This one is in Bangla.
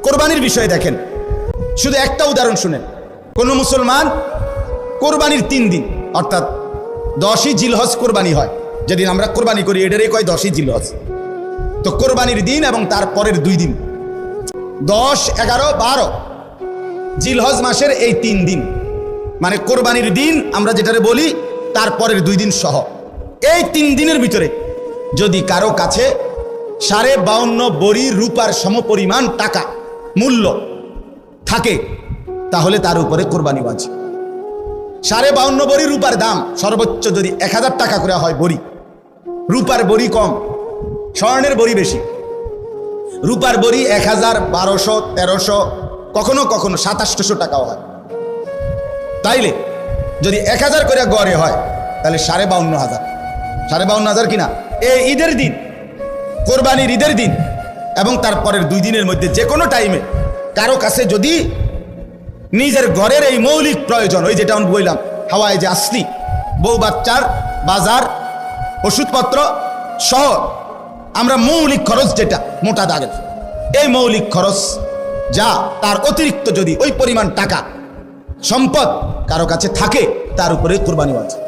কোরবানির বিষয়ে দেখেন, শুধু একটা উদাহরণ শুনেন। কোনো মুসলমান কোরবানির 3 দিন অর্থাৎ 10ই জিলহজ কোরবানি হয়, যেদিন আমরা কোরবানি করি এটারই কয় 10ই জিলহজ। তো কোরবানির দিন এবং তার পরের 2 দিন 10, 11, 12 জিলহজ মাসের এই 3 দিন, মানে কোরবানির দিন আমরা যেটারে বলি তার পরের 2 দিন সহ, এই 3 দিনের ভিতরে যদি কারো কাছে 52.5 বড়ি রূপার সমপরিমাণ টাকা মূল্য থাকে তাহলে তার উপরে কোরবানি ওয়াজিব। 52.5 বড়ি রূপার দাম সর্বোচ্চ যদি 1000 টাকা করে হয় বড়ি, রূপার বড়ি কম, স্বর্ণের বড়ি বেশি। রূপার বড়ি 1000, 1200, 1300, কখনো কখনো 2700 টাকাও হয়। তাইলে যদি 1000 করে গড়ে হয় তাহলে 52,500, 52,500 কিনা এই ঈদের দিন, কোরবানির ঈদের দিন এবং তারপরের 2 দিনের মধ্যে যে কোনো টাইমে কারো কাছে যদি নিজের ঘরের এই মৌলিক প্রয়োজন, ওই যেটা আমি বললাম হাওয়ায় যে আসলি বউ বাচ্চার বাজার ওষুধপত্র সহ আমরা মৌলিক খরচ যেটা মোটা দাগের, এই মৌলিক খরচ যা তার অতিরিক্ত যদি ওই পরিমাণ টাকা সম্পদ কারো কাছে থাকে তার উপরে কোরবানি ওয়াজিব।